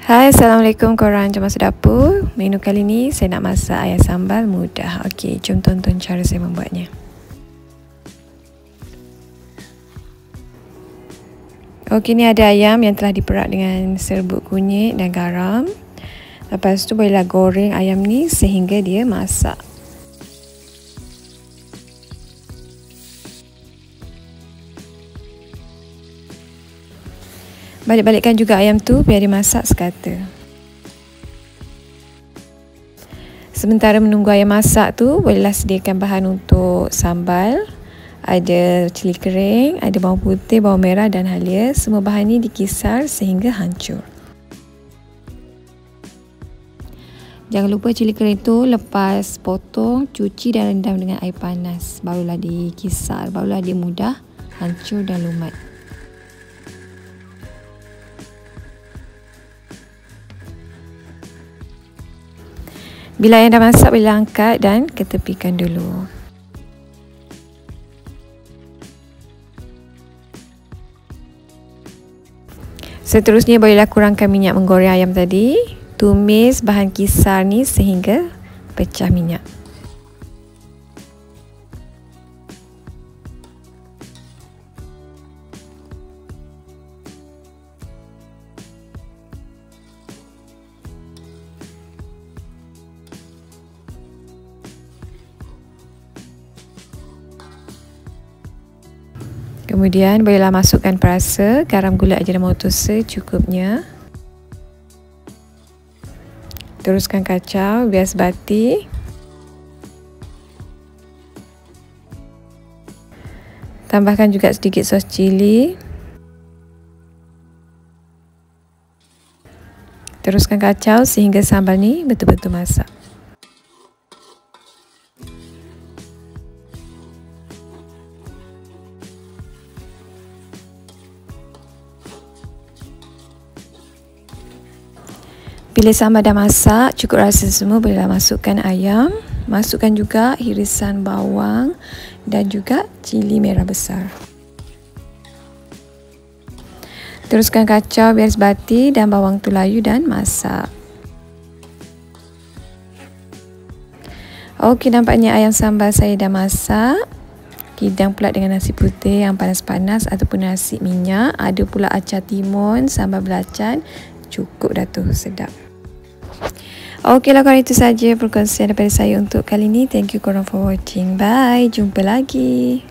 Hai, Assalamualaikum korang. Jom masuk dapur. Menu kali ni saya nak masak ayam sambal mudah. Okey, jom tonton cara saya membuatnya. Okey, ni ada ayam yang telah diperak dengan serbuk kunyit dan garam. Lepas tu bolehlah goreng ayam ni sehingga dia masak. Balik-balikkan juga ayam tu biar dia masak sekata. Sementara menunggu ayam masak tu, bolehlah sediakan bahan untuk sambal. Ada cili kering, ada bawang putih, bawang merah dan halia. Semua bahan ni dikisar sehingga hancur. Jangan lupa cili kering tu lepas potong, cuci dan rendam dengan air panas. Barulah dikisar, barulah dia mudah hancur dan lumat. Bila ayam dah masak, boleh angkat dan ketepikan dulu. Seterusnya, bolehlah kurangkan minyak menggoreng ayam tadi. Tumis bahan kisar ni sehingga pecah minyak. Kemudian bolehlah masukkan perasa, garam, gula, ajinomoto secukupnya. Teruskan kacau biar sebati. Tambahkan juga sedikit sos cili. Teruskan kacau sehingga sambal ni betul-betul masak. Bila sambal dah masak, cukup rasa semua, bolehlah masukkan ayam. Masukkan juga irisan bawang dan juga cili merah besar. Teruskan kacau biar sebati dan bawang tu layu dan masak. Okey, nampaknya ayam sambal saya dah masak. Hidang pula dengan nasi putih yang panas-panas ataupun nasi minyak. Ada pula acar timun, sambal belacan. Cukup dah tu, sedap. Okeylah korang, itu saja perkongsian daripada saya untuk kali ni. Thank you korang for watching. Bye, jumpa lagi.